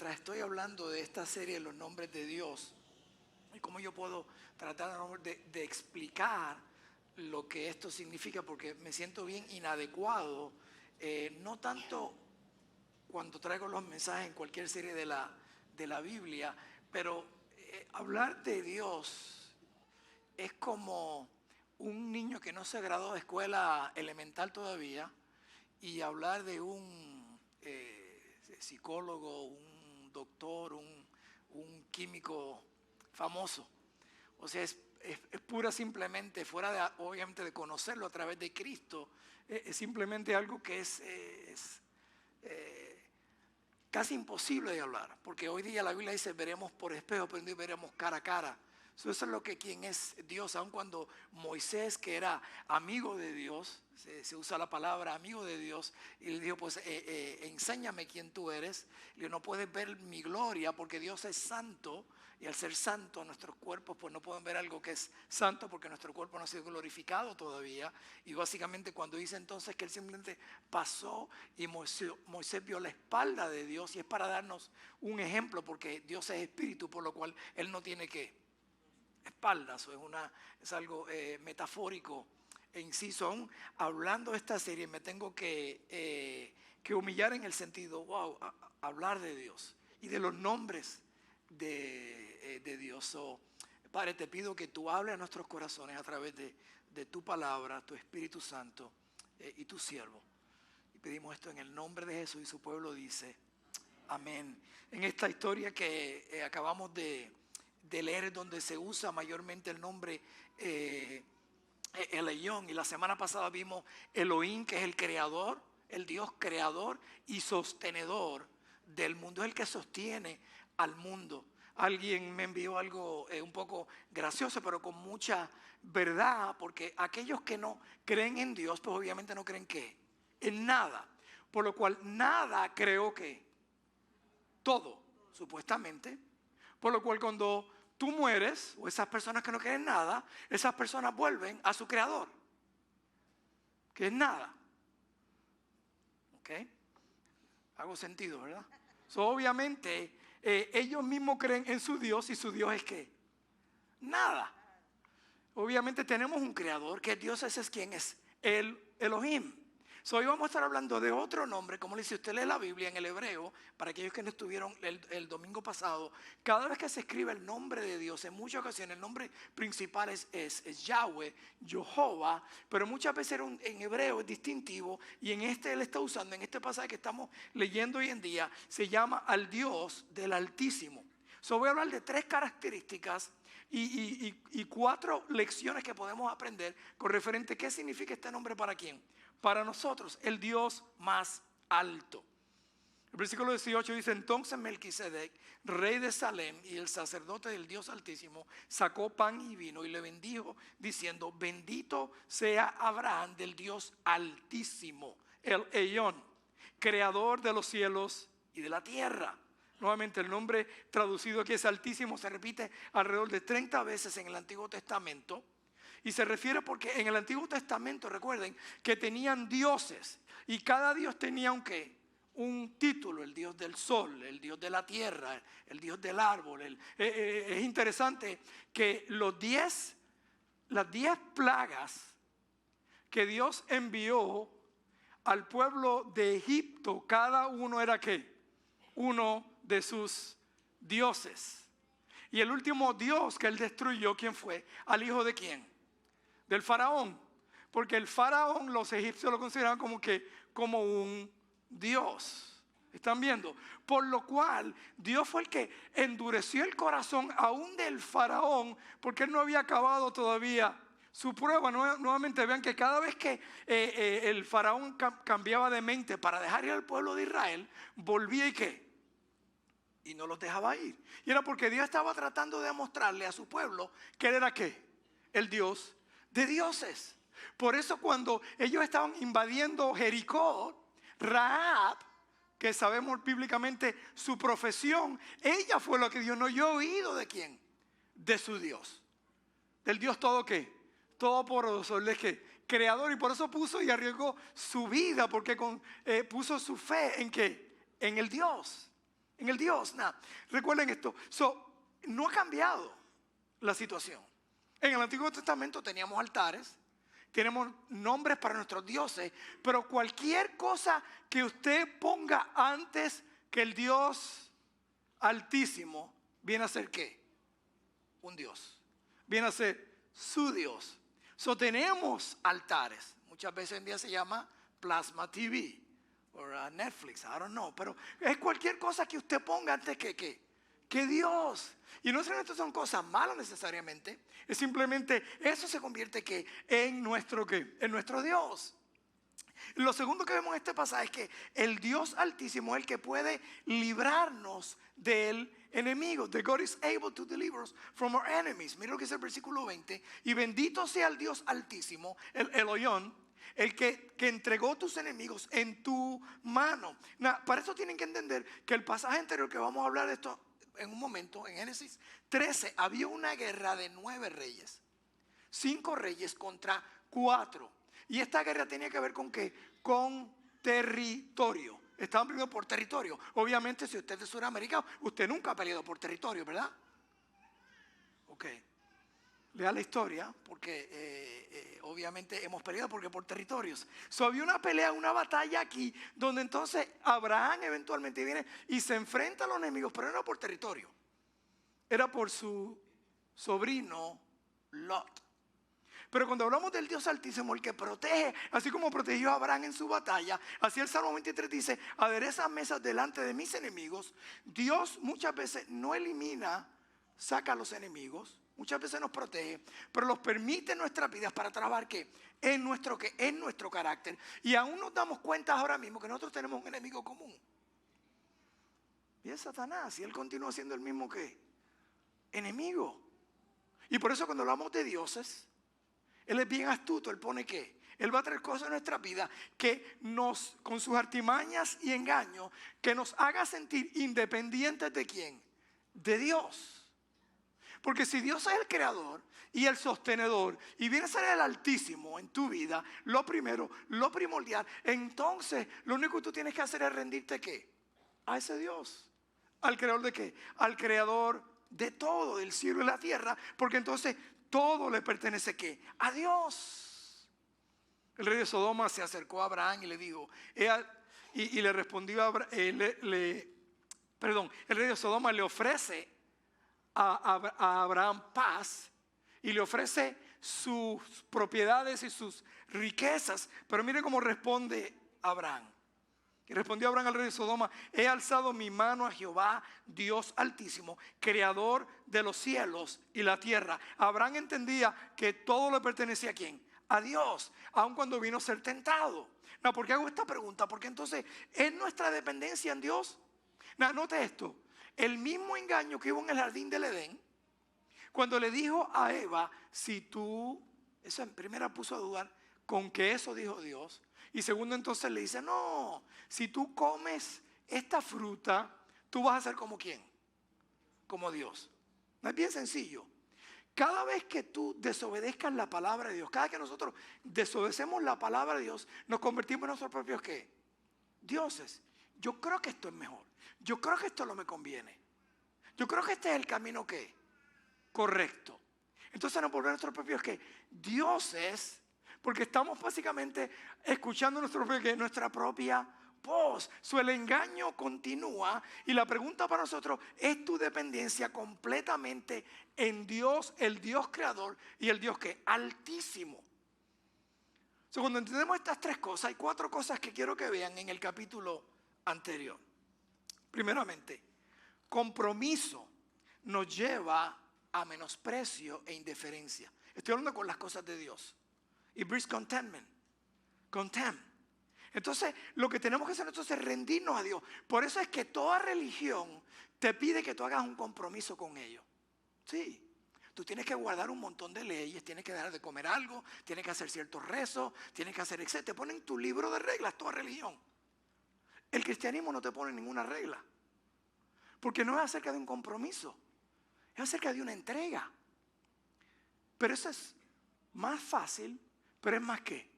mientras estoy hablando de esta serie de los nombres de Dios y cómo yo puedo tratar de explicar lo que esto significa, porque me siento bien inadecuado, no tanto cuando traigo los mensajes en cualquier serie de la Biblia, pero hablar de Dios es como un niño que no se graduó de escuela elemental todavía y hablar de un psicólogo, un doctor, un químico famoso. O sea, es pura simplemente, fuera de, obviamente, de conocerlo a través de Cristo, es simplemente algo que es casi imposible de hablar, porque hoy día la Biblia dice veremos por espejo, pero hoy veremos cara a cara. Eso es lo que quien es Dios. Aun cuando Moisés, que era amigo de Dios, se usa la palabra amigo de Dios, y le dijo, pues enséñame quién tú eres. Y no puedes ver mi gloria porque Dios es santo, y al ser santo nuestros cuerpos pues no pueden ver algo que es santo porque nuestro cuerpo no ha sido glorificado todavía. Y básicamente cuando dice entonces que él simplemente pasó y Moisés vio la espalda de Dios, y es para darnos un ejemplo, porque Dios es espíritu, por lo cual él no tiene que espaldas, es algo metafórico e inciso. Aún hablando de esta serie me tengo que humillar en el sentido, wow, hablar de Dios y de los nombres de Dios. Padre, te pido que tú hables a nuestros corazones a través de tu palabra, tu Espíritu Santo y tu siervo. Y pedimos esto en el nombre de Jesús, y su pueblo dice amén. En esta historia que acabamos de leer, donde se usa mayormente el nombre Elyon, y la semana pasada vimos Elohim, que es el creador, el Dios creador y sostenedor del mundo, es el que sostiene al mundo. Alguien me envió algo un poco gracioso, pero con mucha verdad, porque aquellos que no creen en Dios, pues obviamente no creen ¿qué? En nada, por lo cual nada creó ¿qué? Todo, supuestamente, por lo cual cuando tú mueres, o esas personas que no creen nada, esas personas vuelven a su creador, que es nada. ¿Ok? Hago sentido, ¿verdad? Obviamente, ellos mismos creen en su Dios, y su Dios es ¿qué? Nada. Obviamente tenemos un creador, que Dios ese es quien es el Elohim. Hoy vamos a estar hablando de otro nombre, como le dice, usted lee la Biblia en el hebreo, para aquellos que no estuvieron el domingo pasado, cada vez que se escribe el nombre de Dios, en muchas ocasiones el nombre principal es Yahweh, Jehová, pero muchas veces en hebreo es distintivo, y en este él está usando, en este pasaje que estamos leyendo hoy en día, se llama al Dios del Altísimo. Voy a hablar de 3 características y 4 lecciones que podemos aprender con referente a qué significa este nombre para quién. Para nosotros, el Dios más alto. El versículo 18 dice: entonces Melquisedec, rey de Salem y el sacerdote del Dios Altísimo, sacó pan y vino y le bendijo, diciendo: bendito sea Abraham del Dios Altísimo, el Elyon, creador de los cielos y de la tierra. Nuevamente el nombre traducido aquí es Altísimo, se repite alrededor de 30 veces en el Antiguo Testamento. Y se refiere porque en el Antiguo Testamento, recuerden, que tenían dioses. Y cada dios tenía un título: el dios del sol, el dios de la tierra, el dios del árbol. Es interesante que las 10 plagas que Dios envió al pueblo de Egipto, cada uno era ¿qué? Uno de sus dioses. Y el último dios que él destruyó, ¿quién fue? Al hijo de ¿quién? Del faraón. Porque el faraón, los egipcios lo consideraban como un dios. ¿Están viendo? Por lo cual Dios fue el que endureció el corazón aún del faraón, porque él no había acabado todavía su prueba. Nuevamente vean que cada vez que el faraón cambiaba de mente para dejar ir al pueblo de Israel, volvía y ¿qué? Y no los dejaba ir. Y era porque Dios estaba tratando de demostrarle a su pueblo que él era ¿qué? El Dios de dioses. Por eso cuando ellos estaban invadiendo Jericó, Rahab, que sabemos bíblicamente su profesión, ella fue lo que Dios no oyó oído ¿de quién? De su Dios. Del Dios todo ¿qué? Todopoderoso, el que creador, y por eso puso y arriesgó su vida, porque puso su fe en ¿qué? En el Dios En el Dios. Recuerden esto. No ha cambiado la situación. En el Antiguo Testamento teníamos altares, tenemos nombres para nuestros dioses, pero cualquier cosa que usted ponga antes que el Dios Altísimo, viene a ser ¿qué? Un Dios. Viene a ser su Dios. Tenemos altares. Muchas veces hoy en día se llama Plasma TV o Netflix, I don't know. Pero es cualquier cosa que usted ponga antes que Dios. Y no son cosas malas necesariamente. Es simplemente eso se convierte en nuestro Dios. Lo segundo que vemos en este pasaje es que el Dios Altísimo es el que puede librarnos del enemigo. The God is able to deliver us from our enemies. Mira lo que dice el versículo 20. Y bendito sea el Dios Altísimo, el Elohim, el que entregó tus enemigos en tu mano. Para eso tienen que entender que el pasaje anterior, que vamos a hablar de esto en un momento, en Génesis 13, había una guerra de 9 reyes. 5 reyes contra 4. Y esta guerra tenía que ver con ¿qué? Con territorio. Estaban peleando por territorio. Obviamente, si usted es de Sudamérica, usted nunca ha peleado por territorio, ¿verdad? Ok. Lea la historia, porque obviamente hemos peleado porque por territorios. Había una pelea, una batalla aquí, donde entonces Abraham eventualmente viene y se enfrenta a los enemigos, pero no era por territorio. Era por su sobrino Lot. Pero cuando hablamos del Dios Altísimo, el que protege, así como protegió a Abraham en su batalla, así el Salmo 23 dice: adereza mesas delante de mis enemigos. Dios muchas veces no elimina, saca a los enemigos, muchas veces nos protege, pero los permite en nuestras vidas para trabajar en nuestro carácter. Y aún nos damos cuenta ahora mismo que nosotros tenemos un enemigo común. Y es Satanás, y él continúa siendo el mismo enemigo. Y por eso cuando hablamos de dioses, él es bien astuto. Él pone ¿qué? Él va a traer cosas en nuestra vida que con sus artimañas y engaños, que nos haga sentir independientes ¿de quién? De Dios. Porque si Dios es el creador y el sostenedor, y viene a ser el Altísimo en tu vida, lo primero, lo primordial, entonces lo único que tú tienes que hacer es rendirte ¿qué? A ese Dios. ¿Al creador de qué? Al creador de todo, del cielo y la tierra. Porque entonces todo le pertenece ¿qué? A Dios. El rey de Sodoma se acercó a Abraham y le dijo, y le respondió a Abraham, el rey de Sodoma le ofrece a Abraham paz y le ofrece sus propiedades y sus riquezas. Pero mire cómo responde Abraham. Y respondió Abraham al rey de Sodoma: he alzado mi mano a Jehová, Dios Altísimo, creador de los cielos y la tierra. Abraham entendía que todo le pertenecía ¿a quién? A Dios, aun cuando vino a ser tentado. ¿Por qué hago esta pregunta? Porque entonces es nuestra dependencia en Dios. Note esto: el mismo engaño que hubo en el jardín del Edén, cuando le dijo a Eva, si tú, eso en primera puso a dudar con que eso dijo Dios. Y segundo, entonces le dice: no, si tú comes esta fruta, tú vas a ser como ¿quién? Como Dios. No es bien sencillo. Cada vez que tú desobedezcas la palabra de Dios, cada vez que nosotros desobedecemos la palabra de Dios, nos convertimos en nuestros propios ¿qué? Dioses. Yo creo que esto es mejor. Yo creo que esto no me conviene. Yo creo que este es el camino ¿qué? Correcto. Entonces nos volvemos nuestros propios ¿qué? Dioses. Porque estamos básicamente escuchando nuestra propia voz. El engaño continúa. Y la pregunta para nosotros: ¿es tu dependencia completamente en Dios, el Dios creador y el Dios ¿qué? Altísimo? Cuando entendemos estas 3 cosas, hay 4 cosas que quiero que vean en el capítulo anterior. Primeramente, compromiso nos lleva a menosprecio e indiferencia. Estoy hablando con las cosas de Dios. Y brings contentment. Contempt. Entonces, lo que tenemos que hacer nosotros es rendirnos a Dios. Por eso es que toda religión te pide que tú hagas un compromiso con ellos. Sí. Tú tienes que guardar un montón de leyes, tienes que dejar de comer algo, tienes que hacer ciertos rezos, tienes que hacer etc. Te ponen tu libro de reglas, toda religión. El cristianismo no te pone ninguna regla. Porque no es acerca de un compromiso, es acerca de una entrega. Pero eso es más fácil. Pero es más ¿qué?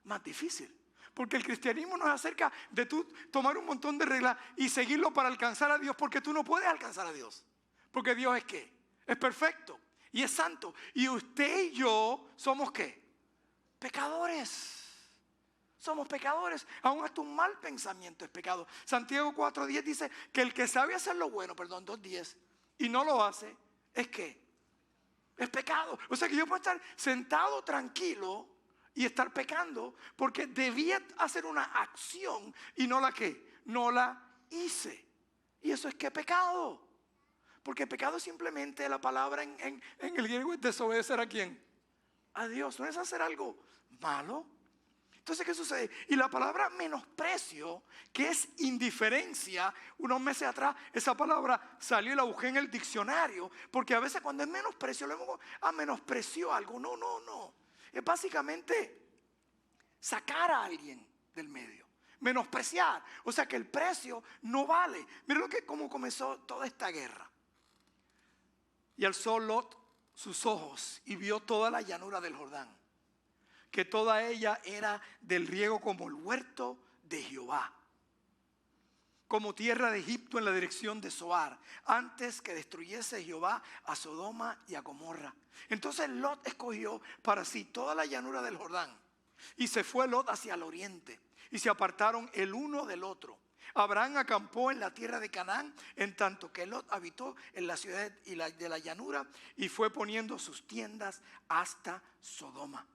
Más difícil. Porque el cristianismo no es acerca de tú tomar un montón de reglas y seguirlo para alcanzar a Dios, porque tú no puedes alcanzar a Dios. Porque Dios es ¿qué? Es perfecto y es santo. Y usted y yo somos ¿qué? Pecadores. Somos pecadores. Aún hasta un mal pensamiento es pecado. Santiago 4:10 dice que el que sabe hacer lo bueno, 2:10, y no lo hace, ¿es qué? Es pecado. O sea que yo puedo estar sentado tranquilo y estar pecando porque debía hacer una acción y no la ¿qué? No la hice. Y eso es que pecado. Porque pecado es simplemente la palabra en el griego es desobedecer ¿a quién? A Dios. No es hacer algo malo. Entonces, ¿qué sucede? Y la palabra menosprecio, que es indiferencia, unos meses atrás esa palabra salió y la busqué en el diccionario, porque a veces cuando es menosprecio, menospreció algo. No. Es básicamente sacar a alguien del medio, menospreciar. O sea que el precio no vale. Miren cómo comenzó toda esta guerra. Y alzó Lot sus ojos y vio toda la llanura del Jordán, que toda ella era del riego como el huerto de Jehová, como tierra de Egipto en la dirección de Zoar, antes que destruyese Jehová a Sodoma y a Gomorra. Entonces Lot escogió para sí toda la llanura del Jordán, y se fue Lot hacia el oriente, y se apartaron el uno del otro. Abraham acampó en la tierra de Canaán, en tanto que Lot habitó en la ciudad de la llanura, y fue poniendo sus tiendas hasta Sodoma.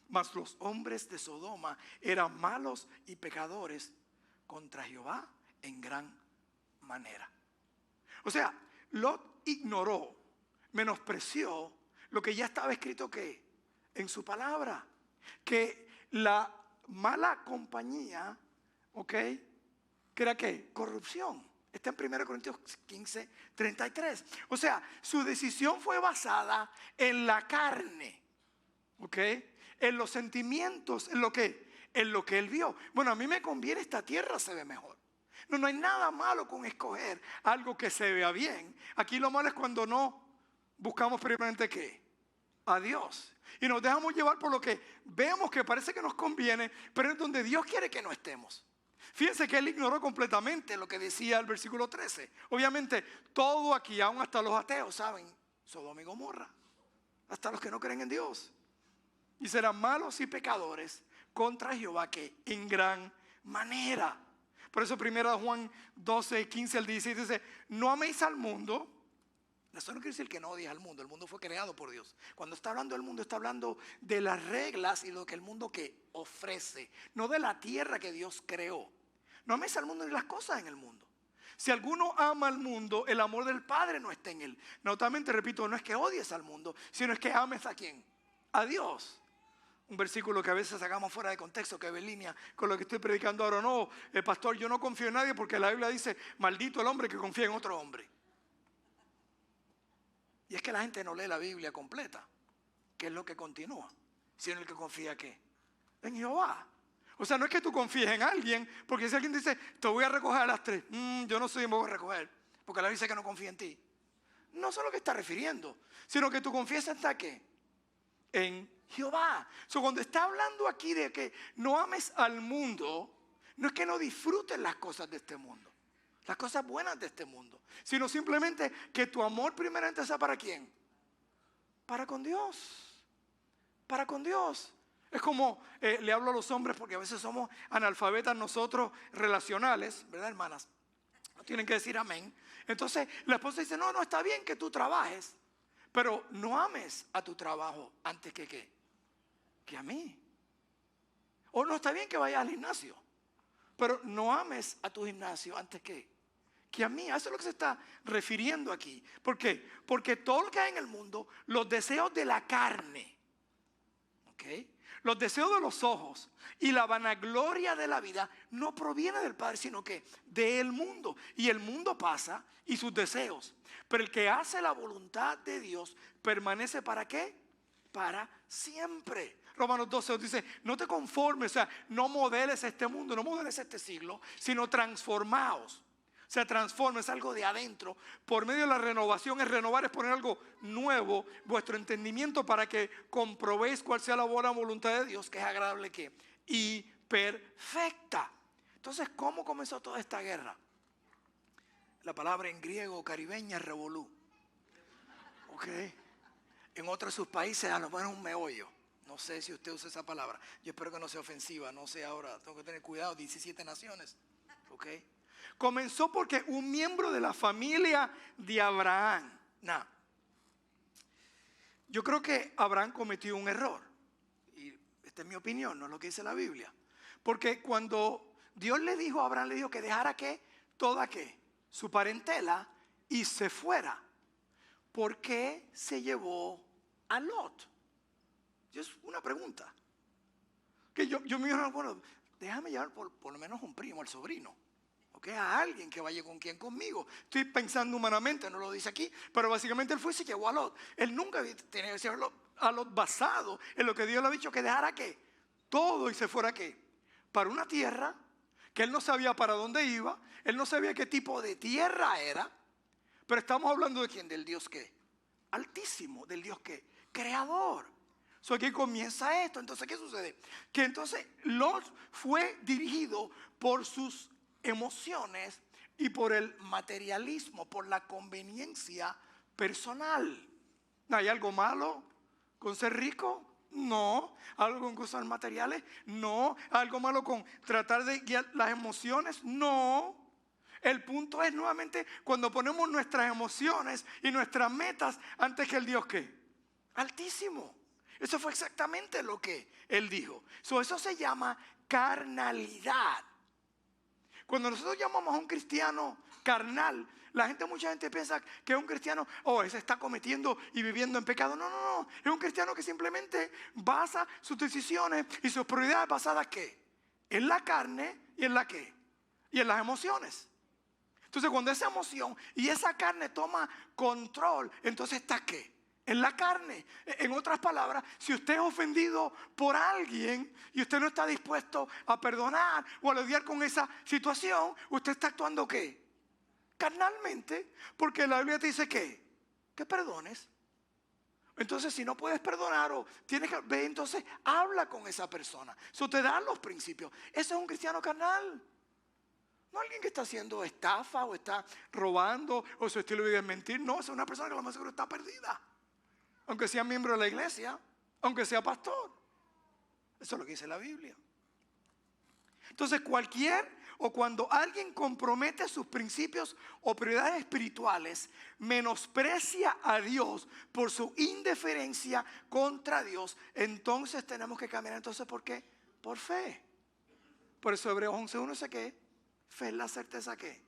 Mas los hombres de Sodoma eran malos y pecadores contra Jehová en gran manera. O sea, Lot ignoró, menospreció lo que ya estaba escrito que en su palabra, que la mala compañía, ¿ok? ¿Que era qué? Corrupción. Está en 1 Corintios 15:33. O sea, su decisión fue basada en la carne, ¿ok? En los sentimientos, en lo que él vio. Bueno, a mí me conviene esta tierra, se ve mejor. No hay nada malo con escoger algo que se vea bien. Aquí lo malo es cuando no buscamos primeramente ¿qué? A Dios. Y nos dejamos llevar por lo que vemos que parece que nos conviene, pero es donde Dios quiere que no estemos. Fíjense que él ignoró completamente lo que decía el versículo 13. Obviamente, todo aquí, aún hasta los ateos, saben, Sodoma y Gomorra. Hasta los que no creen en Dios. Y serán malos y pecadores contra Jehová que en gran manera. Por eso 1 Juan 12:15 al 16 dice, no améis al mundo. Eso no quiere decir que no odies al mundo. El mundo fue creado por Dios. Cuando está hablando del mundo, está hablando de las reglas y lo que el mundo que ofrece. No de la tierra que Dios creó. No améis al mundo ni las cosas en el mundo. Si alguno ama al mundo, el amor del Padre no está en él. Nuevamente repito, no es que odies al mundo, sino es que ames ¿a quién? A Dios. Un versículo que a veces sacamos fuera de contexto, que ve en línea con lo que estoy predicando ahora. No, pastor, yo no confío en nadie porque la Biblia dice, maldito el hombre que confía en otro hombre. Y es que la gente no lee la Biblia completa, que es lo que continúa, sino el que confía ¿qué? En Jehová. O sea, no es que tú confíes en alguien, porque si alguien dice, te voy a recoger a las 3, yo no soy, me voy a recoger, porque la Biblia dice que no confía en ti. No sé a lo que está refiriendo, sino que tú confías hasta ¿qué? En Jehová. Cuando está hablando aquí de que no ames al mundo, no es que no disfrutes las cosas de este mundo, las cosas buenas de este mundo, sino simplemente que tu amor primeramente sea ¿para quién? Para con Dios. Para con Dios. Es como le hablo a los hombres porque a veces somos analfabetas nosotros relacionales, ¿verdad, hermanas? No tienen que decir amén. Entonces la esposa dice, no, está bien que tú trabajes, pero no ames a tu trabajo antes que ¿qué? Que a mí. O no, está bien que vayas al gimnasio, pero no ames a tu gimnasio antes que a mí. Eso es lo que se está refiriendo aquí. ¿Por qué? Porque todo lo que hay en el mundo, los deseos de la carne, ¿ok? Los deseos de los ojos y la vanagloria de la vida no proviene del Padre, sino que del mundo. Y el mundo pasa y sus deseos. Pero el que hace la voluntad de Dios permanece ¿para qué? Para siempre. Romanos 12 dice, no te conformes, o sea, no modeles este mundo, no modeles este siglo, sino transformaos. Se transforma, es algo de adentro. Por medio de la renovación, es renovar, es poner algo nuevo, vuestro entendimiento para que comprobéis cuál sea la buena voluntad de Dios, que es agradable ¿qué? Y perfecta. Entonces, ¿cómo comenzó toda esta guerra? La palabra en griego caribeña es revolú. ¿Ok? En otros de sus países a lo mejor es un meollo. No sé si usted usa esa palabra. Yo espero que no sea ofensiva. No sé ahora. Tengo que tener cuidado. 17 naciones. ¿Ok? Comenzó porque un miembro de la familia de Abraham. Yo creo que Abraham cometió un error. Y esta es mi opinión, no es lo que dice la Biblia. Porque cuando Dios le dijo a Abraham, le dijo que dejara que toda que su parentela y se fuera. ¿Por qué se llevó a Lot? Es una pregunta. Que yo me digo, bueno, déjame llevar por lo menos un primo, el sobrino. ¿Okay? A alguien que vaya con quien conmigo. Estoy pensando humanamente, no lo dice aquí, pero básicamente él fue y se llevó a Lot. Él nunca tenía que llevarlo a Lot basado en lo que Dios le ha dicho que dejara ¿qué? Todo y se fuera ¿qué? Para una tierra que él no sabía para dónde iba, él no sabía qué tipo de tierra era, pero estamos hablando de quién, del Dios ¿qué? Altísimo, del Dios ¿qué? Creador. So aquí comienza esto. Entonces, ¿qué sucede? Que entonces Lot fue dirigido por sus emociones y por el materialismo, por la conveniencia personal. ¿Hay algo malo con ser rico? No. ¿Algo con cosas materiales? No. ¿Algo malo con tratar de guiar las emociones? No. El punto es nuevamente cuando ponemos nuestras emociones y nuestras metas antes que el Dios ¿qué? Altísimo. Eso fue exactamente lo que él dijo. Eso se llama carnalidad. Cuando nosotros llamamos a un cristiano carnal, mucha gente piensa que es un cristiano, ese está cometiendo y viviendo en pecado. No. Es un cristiano que simplemente basa sus decisiones y sus prioridades basadas ¿qué? En la carne y en la ¿qué? Y en las emociones. Entonces cuando esa emoción y esa carne toma control, entonces está ¿qué? En la carne. En otras palabras, si usted es ofendido por alguien y usted no está dispuesto a perdonar o a lidiar con esa situación, usted está actuando ¿qué? Carnalmente, porque la Biblia te dice ¿qué? Que perdones. Entonces, si no puedes perdonar o tienes que ver, entonces habla con esa persona. Eso te dan los principios. Ese es un cristiano carnal. No alguien que está haciendo estafa o está robando o su estilo de vida es mentir. No, es una persona que lo más seguro está perdida. Aunque sea miembro de la iglesia, aunque sea pastor. Eso es lo que dice la Biblia. Entonces cuando alguien compromete sus principios o prioridades espirituales, menosprecia a Dios por su indiferencia contra Dios, entonces tenemos que caminar. Entonces, ¿por qué? Por fe. Por eso Hebreos 11:1 dice que fe es la certeza ¿qué?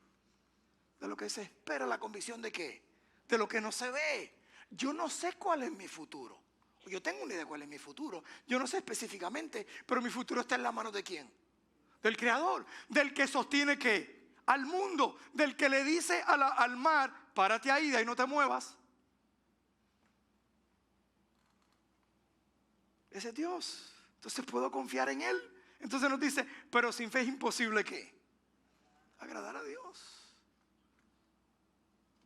De lo que se espera, la convicción de ¿qué? De lo que no se ve. Yo no sé cuál es mi futuro. Yo tengo una idea de cuál es mi futuro. Yo no sé específicamente, pero mi futuro está en la mano de ¿quién? Del Creador, del que sostiene ¿qué? Al mundo, del que le dice al mar, párate ahí, de ahí no te muevas. Ese es Dios. Entonces puedo confiar en Él. Entonces nos dice, pero sin fe es imposible ¿qué? Agradar a Dios.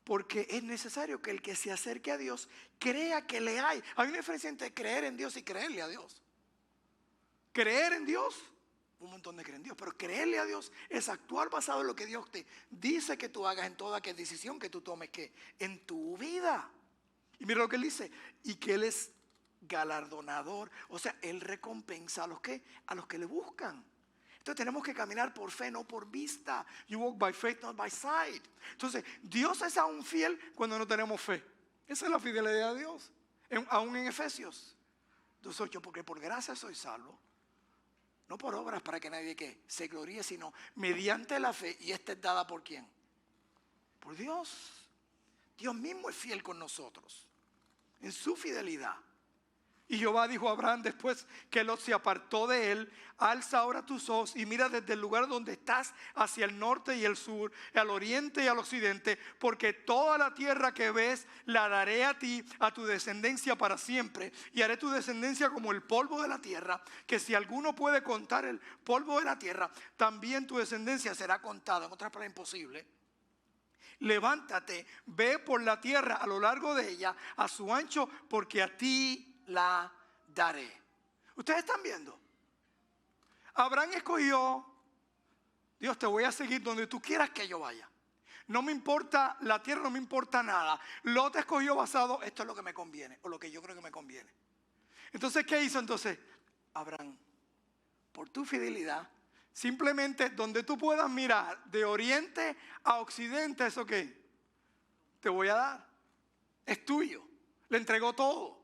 Porque es necesario que el que se acerque a Dios crea que le hay. Hay una diferencia entre creer en Dios y creerle a Dios. Creer en Dios, un montón de creer en Dios, pero creerle a Dios es actuar basado en lo que Dios te dice que tú hagas en toda aquella decisión que tú tomes que en tu vida. Y mira lo que Él dice, y que Él es galardonador, o sea, Él recompensa a los que le buscan. Entonces tenemos que caminar por fe, no por vista. You walk by faith, not by sight. Entonces, Dios es aún fiel cuando no tenemos fe. Esa es la fidelidad de Dios. Aún en Efesios 2:8, porque por gracia soy salvo. No por obras para que nadie que se gloríe, sino mediante la fe. Y esta es dada ¿por quién? Por Dios. Dios mismo es fiel con nosotros. En su fidelidad. Y Jehová dijo a Abraham después que Lot se apartó de él, alza ahora tus ojos y mira desde el lugar donde estás hacia el norte y el sur, al oriente y al occidente, porque toda la tierra que ves la daré a ti, a tu descendencia para siempre, y haré tu descendencia como el polvo de la tierra, que si alguno puede contar el polvo de la tierra, también tu descendencia será contada. En otras palabras, imposible. Levántate, ve por la tierra a lo largo de ella, a su ancho, porque a ti la daré. ¿Ustedes están viendo? Abraham escogió, Dios, te voy a seguir donde tú quieras que yo vaya. No me importa la tierra, no me importa nada. Lot escogió basado, esto es lo que me conviene, o lo que yo creo que me conviene. Entonces, ¿qué hizo entonces? Abraham, por tu fidelidad, simplemente donde tú puedas mirar de oriente a occidente, ¿eso qué? Te voy a dar. Es tuyo. Le entregó todo.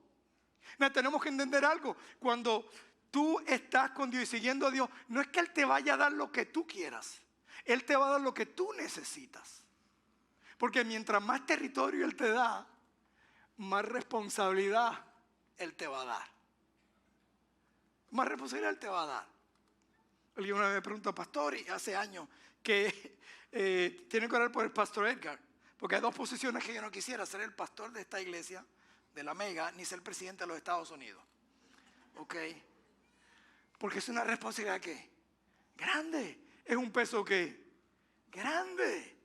No, tenemos que entender algo. Cuando tú estás con Dios y siguiendo a Dios, no es que Él te vaya a dar lo que tú quieras. Él te va a dar lo que tú necesitas. Porque mientras más territorio Él te da, más responsabilidad Él te va a dar. Más responsabilidad Él te va a dar. Alguien una vez me preguntó, pastor, y hace años, que tiene que orar por el pastor Edgar. Porque hay dos posiciones que yo no quisiera: ser el pastor de esta iglesia, de la Mega, ni ser presidente de los Estados Unidos. ¿Ok? Porque es una responsabilidad que grande. Es un peso que grande.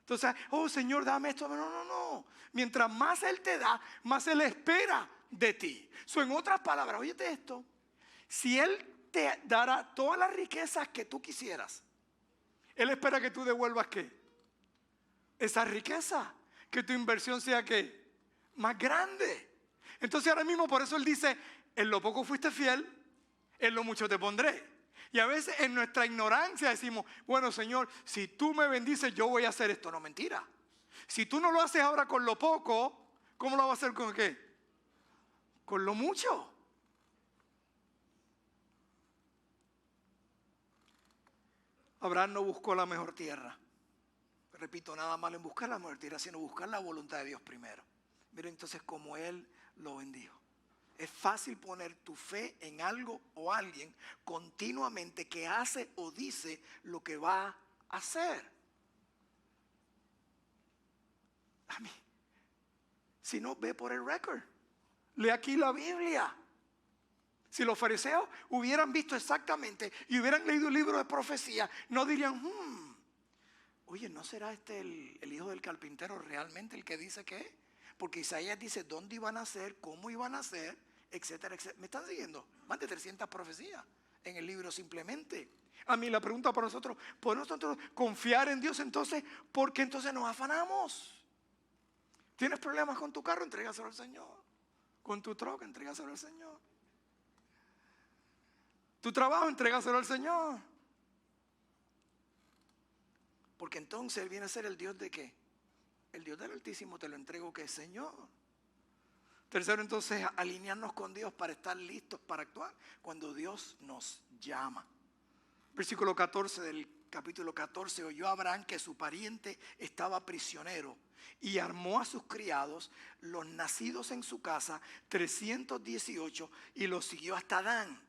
Entonces, oh Señor, dame esto. No. Mientras más Él te da, más Él espera de ti. En otras palabras, óyete esto. Si Él te dará todas las riquezas que tú quisieras, Él espera que tú devuelvas ¿qué? Esa riqueza. Que tu inversión sea ¿qué? Más grande. Entonces ahora mismo por eso Él dice, en lo poco fuiste fiel, en lo mucho te pondré. Y a veces en nuestra ignorancia decimos, bueno Señor, si tú me bendices yo voy a hacer esto. No, mentira. Si tú no lo haces ahora con lo poco, ¿cómo lo vas a hacer con qué? Con lo mucho. Abraham no buscó la mejor tierra. Repito, nada malo en buscar la mejor tierra, sino buscar la voluntad de Dios primero. Miren entonces cómo Él lo bendijo. Es fácil poner tu fe en algo o alguien continuamente que hace o dice lo que va a hacer. A mí, si no, ve por el récord. Lee aquí la Biblia. Si los fariseos hubieran visto exactamente y hubieran leído un libro de profecía, no dirían, oye, ¿no será este el hijo del carpintero realmente el que dice que es? Porque Isaías dice dónde iban a nacer, cómo iban a nacer, etcétera, etcétera. ¿Me están siguiendo? Más de 300 profecías en el libro simplemente. A mí la pregunta para nosotros, ¿podemos nosotros confiar en Dios entonces? ¿Por qué entonces nos afanamos? ¿Tienes problemas con tu carro? Entrégaselo al Señor. ¿Con tu troca? Entrégaselo al Señor. ¿Tu trabajo? Entrégaselo al Señor. Porque entonces Él viene a ser el Dios de ¿qué? El Dios del Altísimo te lo entrego que es Señor. Tercero, entonces, alinearnos con Dios para estar listos para actuar cuando Dios nos llama. Versículo 14 del capítulo 14, oyó Abraham que su pariente estaba prisionero y armó a sus criados, los nacidos en su casa, 318, y los siguió hasta Dan.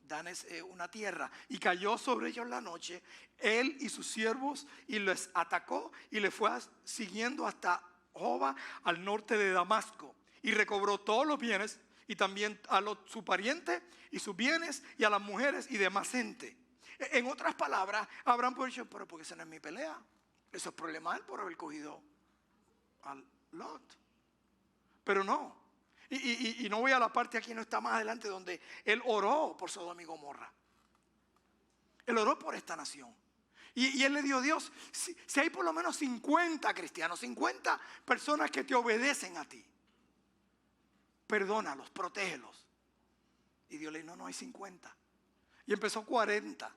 Dan es una tierra, y cayó sobre ellos la noche, él y sus siervos, y les atacó y le fue siguiendo hasta Joba, al norte de Damasco, y recobró todos los bienes, y también a su pariente y sus bienes, y a las mujeres y demás gente. En otras palabras, Abraham puede decir, pero porque esa no es mi pelea, eso es problema de él por haber cogido a Lot. Pero no. Y no voy a la parte aquí, no está más adelante, donde él oró por Sodoma y Gomorra. Él oró por esta nación. Y él le dio a Dios, si hay por lo menos 50 cristianos, 50 personas que te obedecen a ti, perdónalos, protégelos. Y Dios le dijo, no hay 50. Y empezó 40.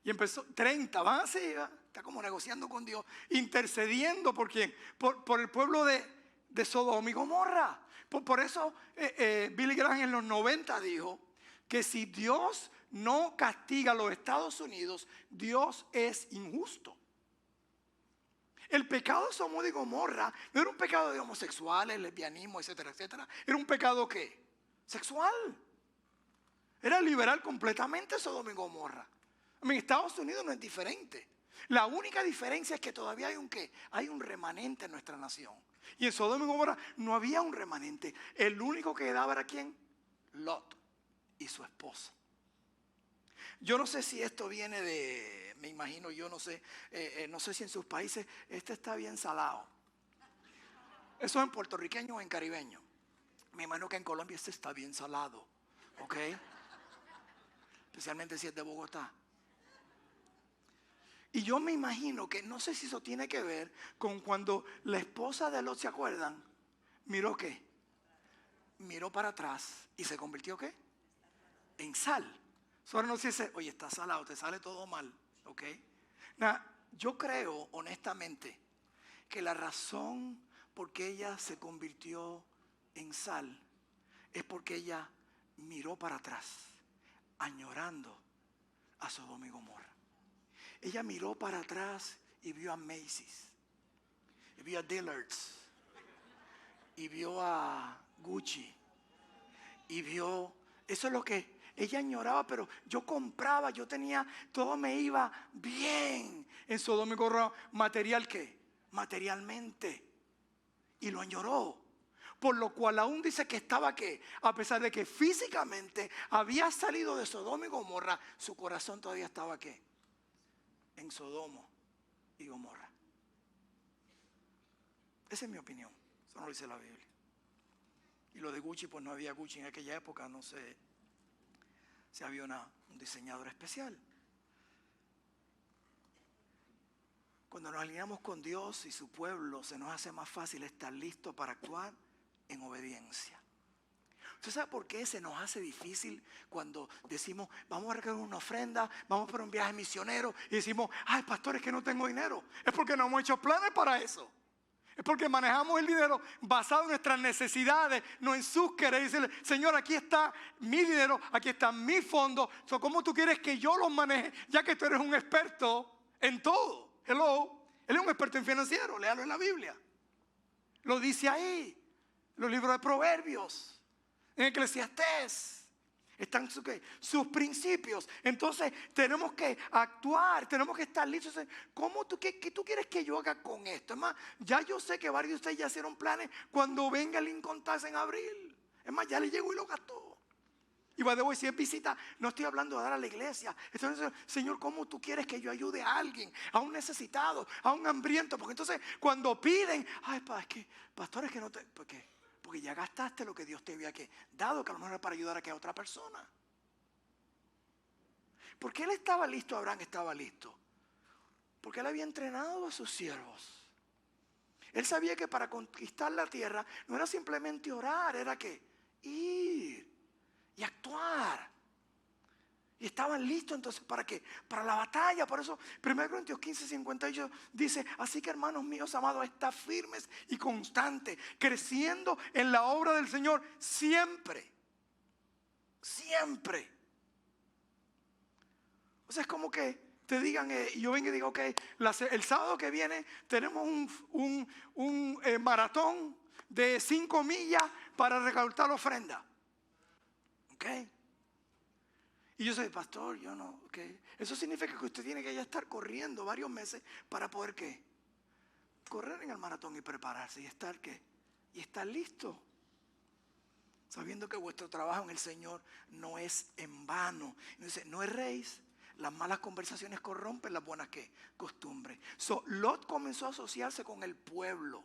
Y empezó 30. Van así, está como negociando con Dios, intercediendo por quién, por el pueblo de Sodoma y Gomorra. Por eso Billy Graham en los 90 dijo que si Dios no castiga a los Estados Unidos, Dios es injusto. El pecado de Sodoma y Gomorra no era un pecado de homosexuales, lesbianismo, etcétera, etcétera. Era un pecado ¿qué? Sexual. Era liberal completamente Sodoma y Gomorra. En Estados Unidos no es diferente. La única diferencia es que todavía hay un ¿qué? Hay un remanente en nuestra nación. Y en Sodoma y Gomorra no había un remanente. El único que quedaba era ¿quién? Lot y su esposa. Yo no sé si esto viene de, me imagino, yo no sé, no sé si en sus países este está bien salado. Eso en puertorriqueño o en caribeño. Me imagino que en Colombia este está bien salado. ¿Ok? especialmente si es de Bogotá. Y yo me imagino que, no sé si eso tiene que ver con cuando la esposa de Lot, ¿se acuerdan? Miró ¿qué? Miró para atrás y se convirtió ¿qué? En sal. Ahora no se dice, oye, está salado, te sale todo mal, ¿ok? Yo creo honestamente que la razón por qué ella se convirtió en sal es porque ella miró para atrás, añorando a Sodoma y Gomorra. Ella miró para atrás y vio a Macy's, y vio a Dillard's, y vio a Gucci, y vio, eso es lo que ella añoraba, pero yo compraba, yo tenía, todo me iba bien en Sodoma y Gomorra. ¿Material qué? Materialmente. Y lo añoró. Por lo cual aún dice que estaba ¿qué? A pesar de que físicamente había salido de Sodoma y Gomorra, su corazón todavía estaba ¿qué? En Sodoma y Gomorra. Esa es mi opinión. Eso no lo dice la Biblia. Y lo de Gucci, pues no había Gucci en aquella época, no sé si había un diseñador especial. Cuando nos alineamos con Dios y su pueblo, se nos hace más fácil estar listos para actuar en obediencia. ¿Usted sabe por qué se nos hace difícil cuando decimos, vamos a recoger una ofrenda, vamos para un viaje misionero y decimos, ay, pastor, es que no tengo dinero? Es porque no hemos hecho planes para eso. Es porque manejamos el dinero basado en nuestras necesidades, no en sus querer. Decirle, Señor, aquí está mi dinero, aquí están mis fondos. ¿Cómo tú quieres que yo los maneje? Ya que tú eres un experto en todo. Hello. Él es un experto en financiero, léalo en la Biblia. Lo dice ahí. Los libros de Proverbios, en Eclesiastés. Están sus principios. Entonces tenemos que actuar, tenemos que estar listos. ¿Qué tú quieres que yo haga con esto? Es más, ya yo sé que varios de ustedes ya hicieron planes cuando venga el Income Tax en abril. Es más, ya le llegó y lo gastó. Y va de hoy, si es visita, no estoy hablando de dar a la iglesia. Entonces, Señor, ¿cómo tú quieres que yo ayude a alguien? A un necesitado, a un hambriento. Porque entonces cuando piden, ay, es que, pastor, es que no te... ¿Por qué? Porque ya gastaste lo que Dios te había dado, que a lo mejor era para ayudar a otra persona. ¿Por qué él estaba listo? Abraham estaba listo. Porque él había entrenado a sus siervos. Él sabía que para conquistar la tierra no era simplemente orar, era que ir y actuar. Y estaban listos entonces ¿para qué? Para la batalla. Por eso 1 Corintios 15:58 dice, así que hermanos míos amados, estad firmes y constantes, creciendo en la obra del Señor siempre. Siempre. O sea, es como que te digan, yo vengo y digo, ok, el sábado que viene tenemos un maratón de 5 millas para recaudar ofrenda. Ok. Y yo soy pastor, yo no, ok. Eso significa que usted tiene que ya estar corriendo varios meses para poder ¿qué? Correr en el maratón y prepararse y estar ¿qué? Y estar listo. Sabiendo que vuestro trabajo en el Señor no es en vano. Dice, no erréis, las malas conversaciones corrompen las buenas ¿qué? Costumbres. Lot comenzó a asociarse con el pueblo.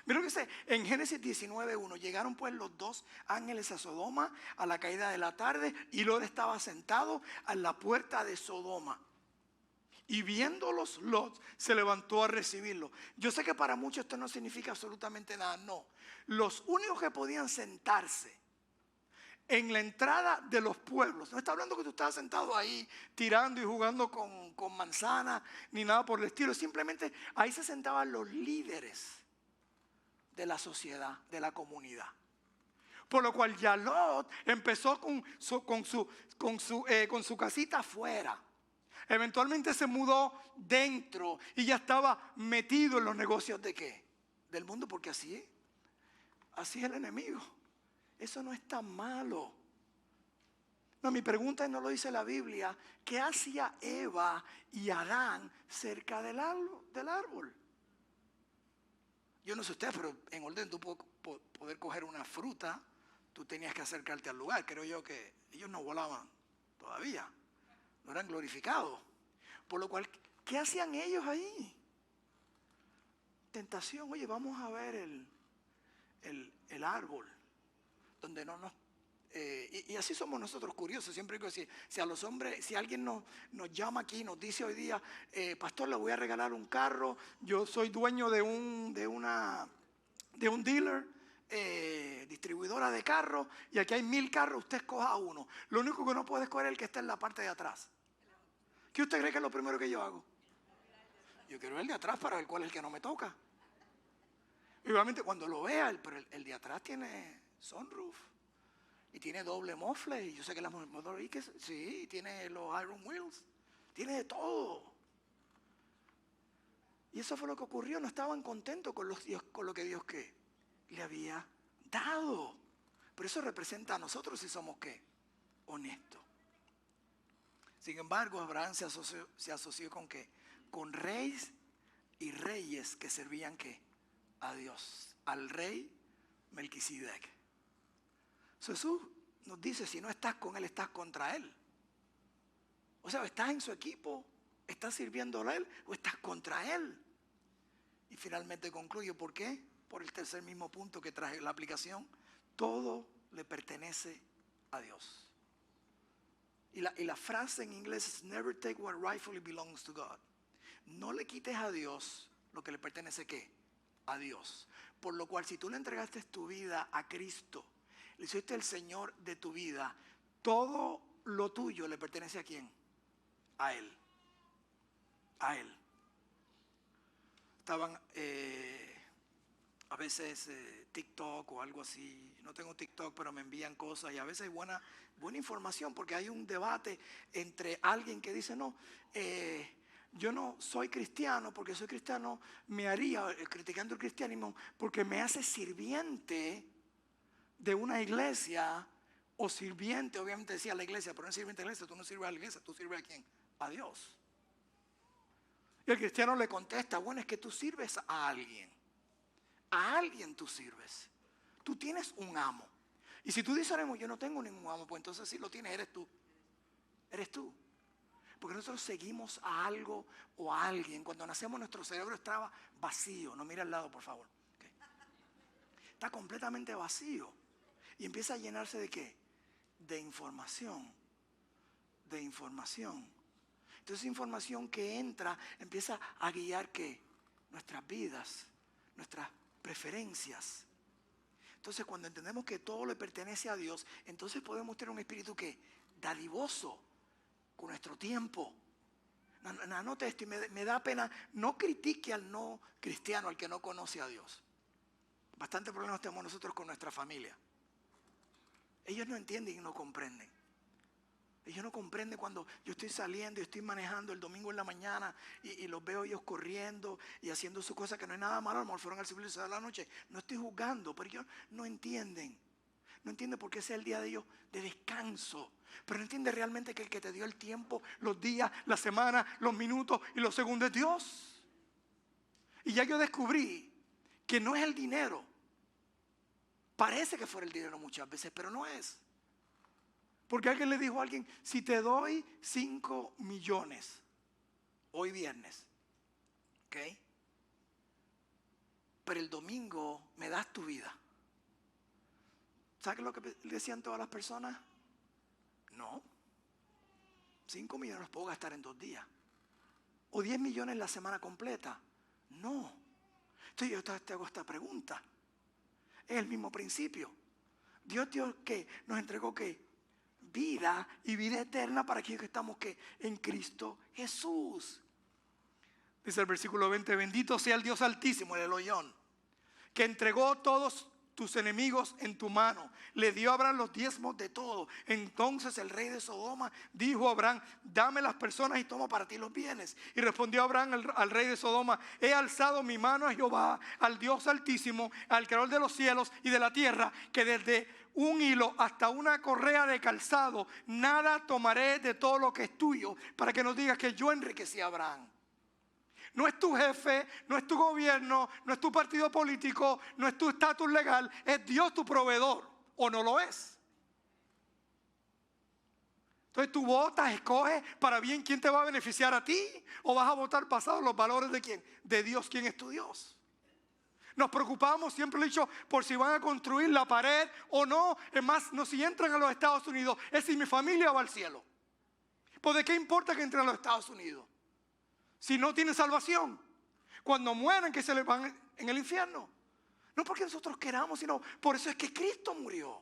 Mira lo que dice en Génesis 19:1. Llegaron pues los dos ángeles a Sodoma a la caída de la tarde y Lot estaba sentado a la puerta de Sodoma. Y viéndolos, Lot se levantó a recibirlo. Yo sé que para muchos esto no significa absolutamente nada, no. Los únicos que podían sentarse en la entrada de los pueblos, no está hablando que tú estabas sentado ahí tirando y jugando con manzanas ni nada por el estilo. Simplemente ahí se sentaban los líderes de la sociedad, de la comunidad. Por lo cual ya Lot empezó con su casita afuera. Eventualmente se mudó dentro y ya estaba metido en los negocios de ¿qué? Del mundo, porque así es el enemigo. Eso no es tan malo. No, mi pregunta no lo dice la Biblia. ¿Qué hacía Eva y Adán cerca del árbol? Yo no sé usted, pero en orden de poder coger una fruta, tú tenías que acercarte al lugar. Creo yo que ellos no volaban todavía, no eran glorificados. Por lo cual, ¿qué hacían ellos ahí? Tentación, oye, vamos a ver el árbol donde no nos Y así somos nosotros curiosos. Siempre digo, si a los hombres, si alguien nos llama aquí, nos dice hoy día, pastor, le voy a regalar un carro, yo soy dueño de un dealer, distribuidora de carros, y aquí hay 1000 carros, usted escoja uno. Lo único que no puede escoger es el que está en la parte de atrás. ¿Qué usted cree que es lo primero que yo hago? Yo quiero el de atrás para ver cuál es el que no me toca. Y obviamente cuando lo vea, pero el de atrás tiene sunroof y tiene doble mofle, y yo sé que la motor sí, tiene los iron wheels, tiene de todo. Y eso fue lo que ocurrió. No estaban contentos con lo que Dios ¿qué? Le había dado. Pero eso representa a nosotros si somos ¿qué? Honestos. Sin embargo, Abraham se asoció con ¿qué? Con reyes y reyes que servían ¿qué? A Dios, al rey Melquisedec. Jesús nos dice, si no estás con él, estás contra él. O sea, estás en su equipo, estás sirviéndole a él o estás contra él. Y finalmente concluyo, ¿por qué? Por el tercer mismo punto que traje la aplicación. Todo le pertenece a Dios. Y la frase en inglés es never take what rightfully belongs to God. No le quites a Dios lo que le pertenece ¿qué? A Dios. Por lo cual, si tú le entregaste tu vida a Cristo, le hiciste el Señor de tu vida, todo lo tuyo le pertenece ¿a quién? A Él. A Él. Estaban a veces TikTok o algo así. No tengo TikTok, pero me envían cosas y a veces hay buena información, porque hay un debate entre alguien que dice, no, yo no soy cristiano, porque soy cristiano me haría, criticando el cristianismo, porque me hace sirviente de una iglesia, o sirviente, obviamente decía la iglesia, pero no es sirviente de la iglesia, tú no sirves a la iglesia, tú sirves ¿a quién? A Dios. Y el cristiano le contesta, bueno, es que tú sirves a alguien tú sirves, tú tienes un amo. Y si tú dices, yo no tengo ningún amo, pues entonces si lo tienes, eres tú. Porque nosotros seguimos a algo o a alguien. Cuando nacemos nuestro cerebro estaba vacío. No mira al lado, por favor. Okay. Está completamente vacío. Y empieza a llenarse ¿de qué? De información. De información. Entonces información que entra empieza a guiar ¿qué? Nuestras vidas, nuestras preferencias. Entonces cuando entendemos que todo le pertenece a Dios, entonces podemos tener un espíritu ¿qué? Dadivoso con nuestro tiempo. Anote esto, y me da pena, no critique al no cristiano, al que no conoce a Dios. Bastante problemas tenemos nosotros con nuestra familia. Ellos no entienden y no comprenden. Ellos no comprenden cuando yo estoy saliendo y estoy manejando el domingo en la mañana y los veo ellos corriendo y haciendo su cosa, que no es nada malo, a lo mejor fueron al servicio de la noche. No estoy juzgando, pero ellos no entienden. No entiende por qué ese es el día de ellos de descanso. Pero no entiende realmente que el que te dio el tiempo, los días, la semana, los minutos y los segundos es Dios. Y ya yo descubrí que no es el dinero. Parece que fuera el dinero muchas veces, pero no es. Porque alguien le dijo a alguien, si te doy 5 millones, hoy viernes, ¿ok? Pero el domingo me das tu vida. ¿Sabes lo que le decían todas las personas? No. 5 millones los puedo gastar en 2 días. O 10 millones la semana completa. No. Entonces yo te hago esta pregunta. Es el mismo principio. Dios ¿qué? Nos entregó ¿qué? Vida y vida eterna para aquellos que estamos ¿qué? En Cristo Jesús. Dice el versículo 20, bendito sea el Dios altísimo, el Elohim, que entregó todos tus enemigos en tu mano. Le dio a Abraham los diezmos de todo. Entonces el rey de Sodoma dijo a Abraham, dame las personas y toma para ti los bienes. Y respondió Abraham al rey de Sodoma, he alzado mi mano a Jehová, al Dios altísimo, al creador de los cielos y de la tierra, que desde un hilo hasta una correa de calzado, nada tomaré de todo lo que es tuyo, para que no digas que yo enriquecí a Abraham. No es tu jefe, no es tu gobierno, no es tu partido político, no es tu estatus legal, es Dios tu proveedor, o no lo es. Entonces tú votas, escoges para bien quién te va a beneficiar a ti, o vas a votar basado en los valores de quién, de Dios, quién es tu Dios. Nos preocupamos, siempre lo he dicho, por si van a construir la pared o no. Es más, no si entran a los Estados Unidos, es si mi familia va al cielo. ¿Pues de qué importa que entren a los Estados Unidos? Si no tienen salvación. Cuando mueran, que se les van en el infierno. No porque nosotros queramos, sino por eso es que Cristo murió.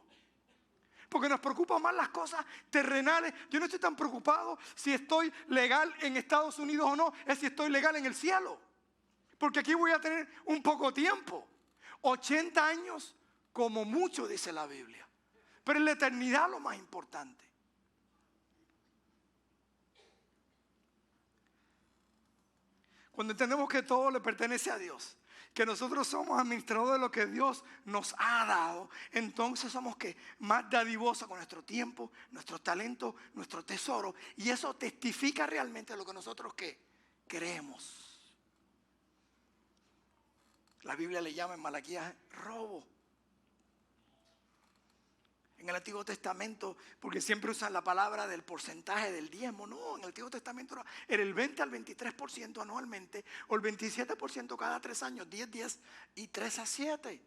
Porque nos preocupan más las cosas terrenales. Yo no estoy tan preocupado si estoy legal en Estados Unidos o no, es si estoy legal en el cielo. Porque aquí voy a tener un poco tiempo. 80 años como mucho, dice la Biblia. Pero en la eternidad lo más importante. Cuando entendemos que todo le pertenece a Dios, que nosotros somos administradores de lo que Dios nos ha dado, entonces somos que más dadivosos con nuestro tiempo, nuestro talento, nuestro tesoro. Y eso testifica realmente lo que nosotros ¿qué? Creemos. La Biblia le llama en Malaquías robo. En el Antiguo Testamento, porque siempre usan la palabra del porcentaje del diezmo. No, en el Antiguo Testamento era el 20 al 23% anualmente, o el 27% cada 3 años, 10, 10 y 3 a 7.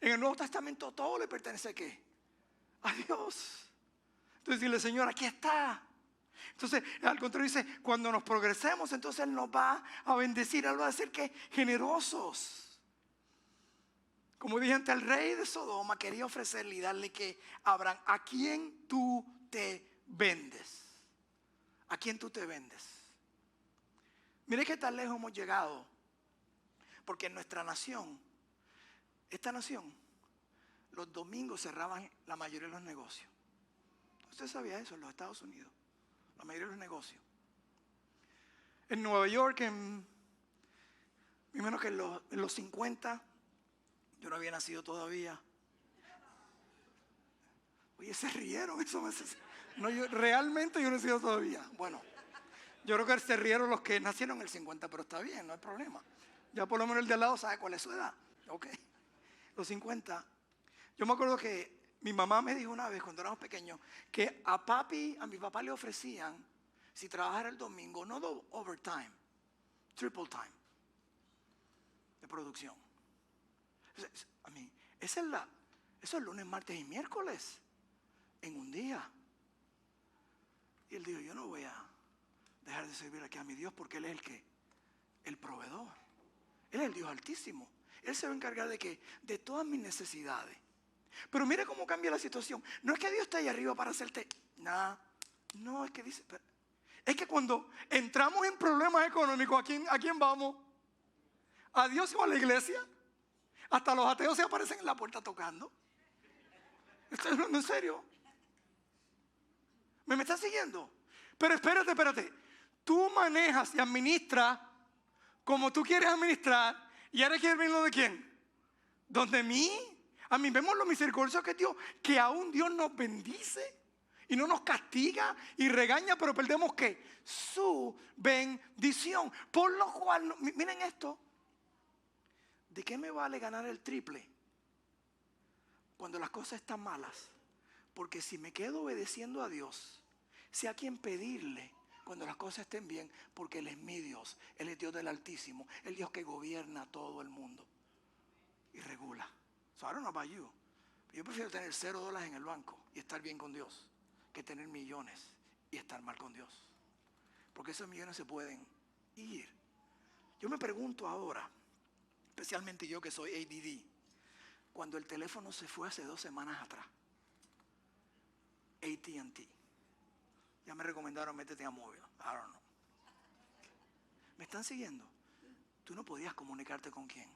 En el Nuevo Testamento todo le pertenece ¿a qué? A Dios. Entonces dile, Señor, aquí está. Entonces, al contrario dice, cuando nos progresemos, entonces Él nos va a bendecir. Él va a decir que generosos. Como dije ante el rey de Sodoma, quería ofrecerle y darle que a Abraham, ¿a quién tú te vendes? ¿A quién tú te vendes? Mire qué tan lejos hemos llegado. Porque en nuestra nación, esta nación, los domingos cerraban la mayoría de los negocios. ¿Usted sabía eso? En los Estados Unidos, la mayoría de los negocios. En Nueva York, menos que en los 50, yo no había nacido todavía. Oye, se rieron, eso no, realmente yo no he nacido todavía. Bueno, yo creo que se rieron los que nacieron en el 50, pero está bien, no hay problema. Ya por lo menos el de al lado sabe cuál es su edad. Ok, los 50. Yo me acuerdo que mi mamá me dijo una vez cuando éramos pequeños que a mi papá le ofrecían, si trabajara el domingo, no overtime, triple time de producción. A mí, eso es lunes, martes y miércoles en un día. Y él dijo, yo no voy a dejar de servir aquí a mi Dios porque Él es el proveedor. Él es el Dios altísimo. Él se va a encargar de todas mis necesidades. Pero mire cómo cambia la situación. No es que Dios esté ahí arriba para hacerte nada. No, es que dice, es que cuando entramos en problemas económicos, ¿a quién vamos? ¿A Dios o a la iglesia? Hasta los ateos se aparecen en la puerta tocando. ¿Estoy hablando en serio? ¿Me estás siguiendo? Pero espérate. Tú manejas y administras como tú quieres administrar. ¿Y ahora quieres venir de quién? ¿Donde mí? A mí vemos lo misericordioso que es Dios, que aún Dios nos bendice y no nos castiga y regaña, pero perdemos ¿qué? Su bendición. Por lo cual, miren esto. ¿De qué me vale ganar el triple cuando las cosas están malas? Porque si me quedo obedeciendo a Dios, sé a quién pedirle cuando las cosas estén bien, porque Él es mi Dios, Él es Dios del Altísimo, el Dios que gobierna todo el mundo y regula. So I don't know about you, pero yo prefiero tener $0 en el banco y estar bien con Dios que tener millones y estar mal con Dios, porque esos millones se pueden ir. Yo me pregunto ahora, especialmente yo que soy ADD, cuando el teléfono se fue hace 2 semanas atrás, AT&T, ya me recomendaron métete a móvil, I don't know. ¿Me están siguiendo? Tú no podías comunicarte con quién,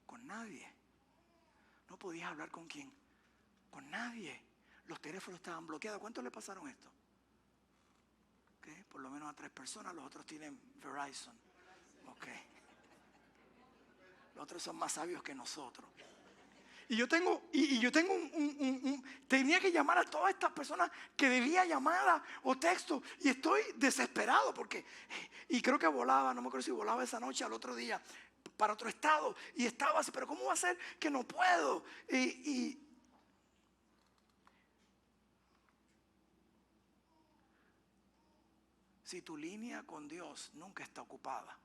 con nadie. No podías hablar con quién, con nadie. Los teléfonos estaban bloqueados. ¿Cuántos le pasaron esto? Okay, por lo menos a 3 personas. Los otros tienen Verizon. Okay. Los otros son más sabios que nosotros. Y yo tengo, tenía que llamar a todas estas personas que debía llamada o texto. Y estoy desesperado porque, y creo que volaba, no me acuerdo si volaba esa noche al otro día para otro estado. Y estaba así, pero ¿cómo va a ser que no puedo? Si tu línea con Dios nunca está ocupada,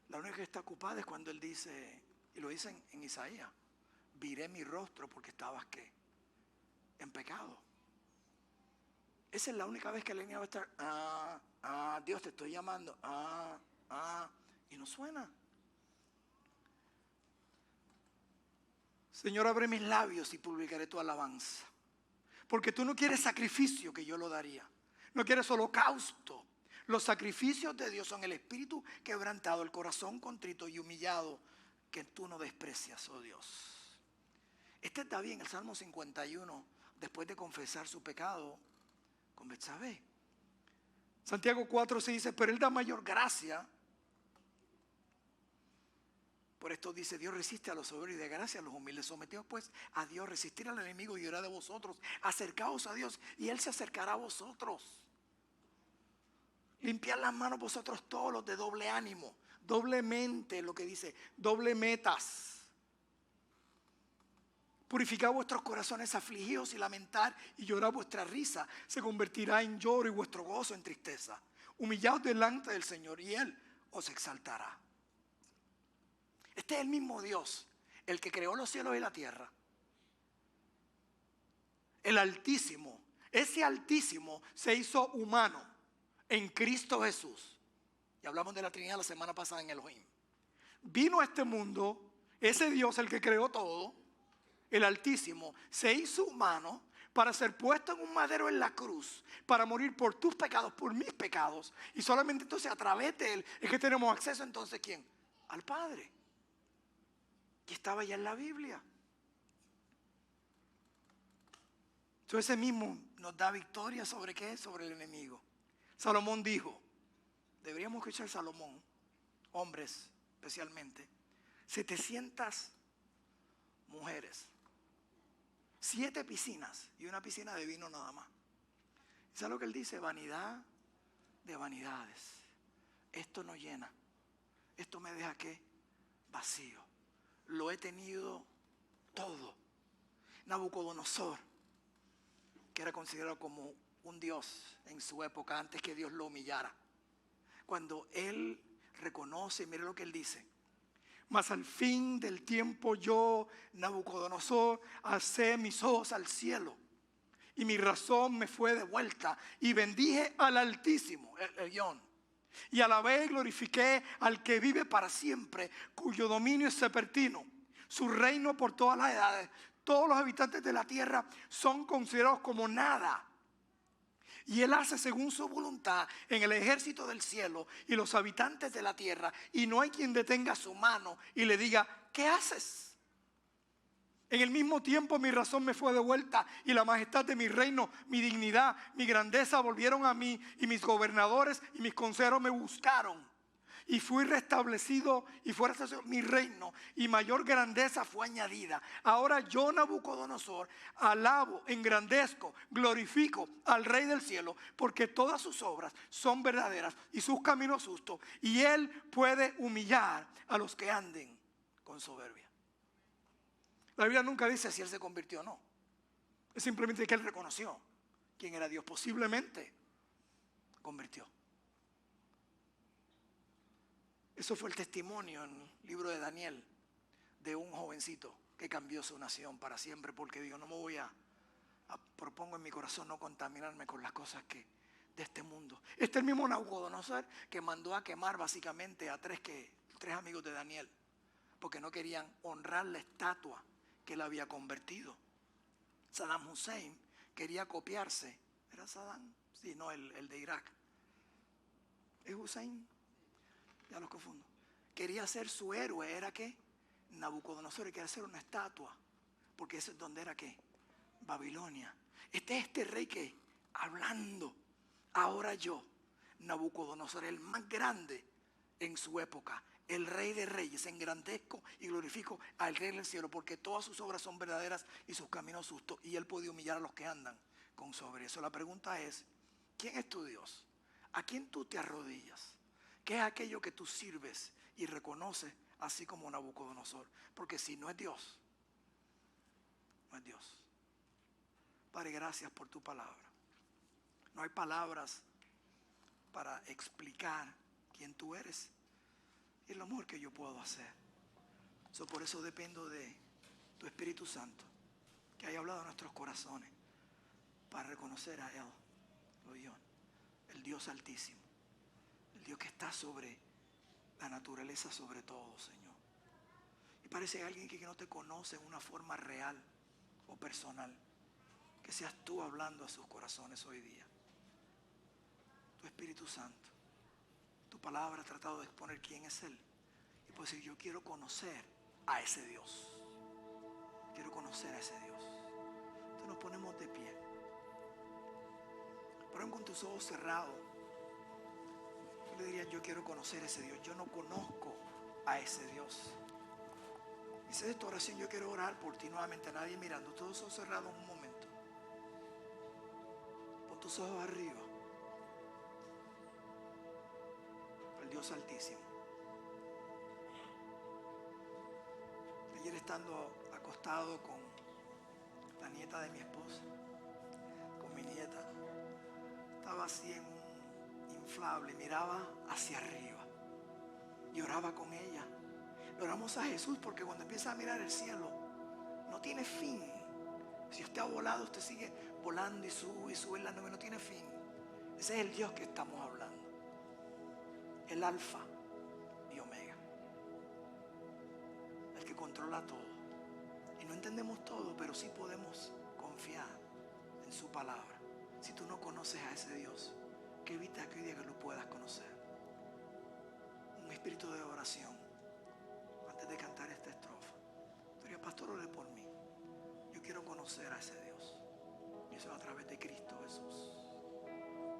La única que está ocupada es cuando él dice, y lo dice en Isaías, viré mi rostro porque estabas ¿qué? En pecado. Esa es la única vez que el enemigo va a estar, Dios te estoy llamando, y no suena. Señor, abre mis labios y publicaré tu alabanza. Porque tú no quieres sacrificio, que yo lo daría. No quieres holocausto. Los sacrificios de Dios son el espíritu quebrantado, el corazón contrito y humillado, que tú no desprecias, oh Dios. Este está bien, el Salmo 51, después de confesar su pecado con Betsabé. Santiago 4 se dice, pero él da mayor gracia. Por esto dice, Dios resiste a los soberbios y de gracia a los humildes. Someteos pues a Dios, resistir al enemigo y orar de vosotros. Acercaos a Dios y Él se acercará a vosotros. Limpiad las manos vosotros todos los de doble ánimo. Doblemente, lo que dice, doble metas. Purificad vuestros corazones afligidos y lamentar y llorar vuestra risa. Se convertirá en lloro y vuestro gozo en tristeza. Humillaos delante del Señor y Él os exaltará. Este es el mismo Dios, el que creó los cielos y la tierra. El Altísimo, ese Altísimo se hizo humano en Cristo Jesús. Y hablamos de la Trinidad la semana pasada en Elohim. Vino a este mundo, ese Dios, el que creó todo, el Altísimo, se hizo humano para ser puesto en un madero en la cruz, para morir por tus pecados, por mis pecados. Y solamente entonces a través de Él es que tenemos acceso entonces, ¿quién? Al Padre. Y estaba ya en la Biblia. Entonces ese mismo nos da victoria sobre ¿qué? Sobre el enemigo. Salomón dijo, deberíamos escuchar a Salomón, hombres especialmente, 700 mujeres, 7 piscinas y una piscina de vino nada más. ¿Sabes lo que él dice? Vanidad de vanidades. Esto no llena. Esto me deja ¿qué? Vacío. Lo he tenido todo. Nabucodonosor, que era considerado como un dios en su época antes que Dios lo humillara. Cuando él reconoce, mire lo que él dice. Mas al fin del tiempo yo, Nabucodonosor, alcé mis ojos al cielo y mi razón me fue de vuelta y bendije al Altísimo, el guión. Y alabé y glorifiqué al que vive para siempre, cuyo dominio es sepertino, su reino por todas las edades. Todos los habitantes de la tierra son considerados como nada. Y Él hace según su voluntad en el ejército del cielo y los habitantes de la tierra. Y no hay quien detenga su mano y le diga, ¿qué haces? En el mismo tiempo mi razón me fue de vuelta y la majestad de mi reino, mi dignidad, mi grandeza volvieron a mí y mis gobernadores y mis consejeros me buscaron. Y fui restablecido y fue restablecido mi reino y mayor grandeza fue añadida. Ahora yo, Nabucodonosor, alabo, engrandezco, glorifico al Rey del cielo porque todas sus obras son verdaderas y sus caminos justos y Él puede humillar a los que anden con soberbia. La Biblia nunca dice si Él se convirtió o no. Es simplemente que Él reconoció quién era Dios. Posiblemente convirtió. Eso fue el testimonio en el libro de Daniel de un jovencito que cambió su nación para siempre porque dijo, no me voy propongo en mi corazón no contaminarme con las cosas de este mundo. Este es el mismo Nabucodonosor que mandó a quemar básicamente a tres amigos de Daniel porque no querían honrar la estatua que él había convertido. Saddam Hussein quería copiarse. ¿Era Saddam? Sí, no, el de Irak. ¿Es Hussein? Ya los confundo. Quería ser su héroe. ¿Era qué? Nabucodonosor quería hacer una estatua. Porque eso es donde era qué? Babilonia. Este rey que hablando. Ahora yo, Nabucodonosor, el más grande en su época, el Rey de Reyes, engrandezco y glorifico al Rey del cielo, porque todas sus obras son verdaderas y sus caminos justos, y Él puede humillar a los que andan con soberbia. La pregunta es, ¿quién es tu Dios? ¿A quién tú te arrodillas? ¿Qué es aquello que tú sirves y reconoces así como Nabucodonosor? Porque si no es Dios, no es Dios. Padre, gracias por tu palabra. No hay palabras para explicar quién tú eres Es lo mejor que yo puedo hacer. Por eso dependo de tu Espíritu Santo, que haya hablado a nuestros corazones para reconocer a Él, el Dios altísimo, el Dios que está sobre la naturaleza, sobre todo, Señor. Y parece alguien que no te conoce en una forma real o personal, que seas tú hablando a sus corazones hoy día. Tu Espíritu Santo, tu palabra ha tratado de exponer quién es Él. Y puedes decir, yo quiero conocer a ese Dios. Quiero conocer a ese Dios. Entonces nos ponemos de pie. Pero con tus ojos cerrados, tú le dirías, yo quiero conocer a ese Dios. Yo no conozco a ese Dios. Dice esta oración, yo quiero orar por ti nuevamente, nadie mirando, todos ojos cerrados un momento. Pon tus ojos arriba. El Dios altísimo. Ayer estando acostado con la nieta de mi esposa, con mi nieta, estaba así en un inflable, miraba hacia arriba y oraba con ella. Le oramos a Jesús porque cuando empieza a mirar el cielo no tiene fin. Si usted ha volado, usted sigue volando y sube en la nube, no tiene fin. Ese es el Dios que estamos hablando, el Alfa y Omega, el que controla todo. Y no entendemos todo, pero sí podemos confiar en su palabra. Si tú no conoces a ese Dios, que evita que hoy día que lo puedas conocer. Un espíritu de oración antes de cantar esta estrofa. Diría, pastor, ore por mí. Yo quiero conocer a ese Dios. Y eso a través de Cristo Jesús.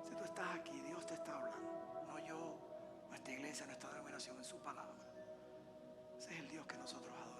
Si tú estás aquí, Dios te está hablando. No yo, nuestra iglesia, nuestra denominación, en su palabra. Ese es el Dios que nosotros adoramos.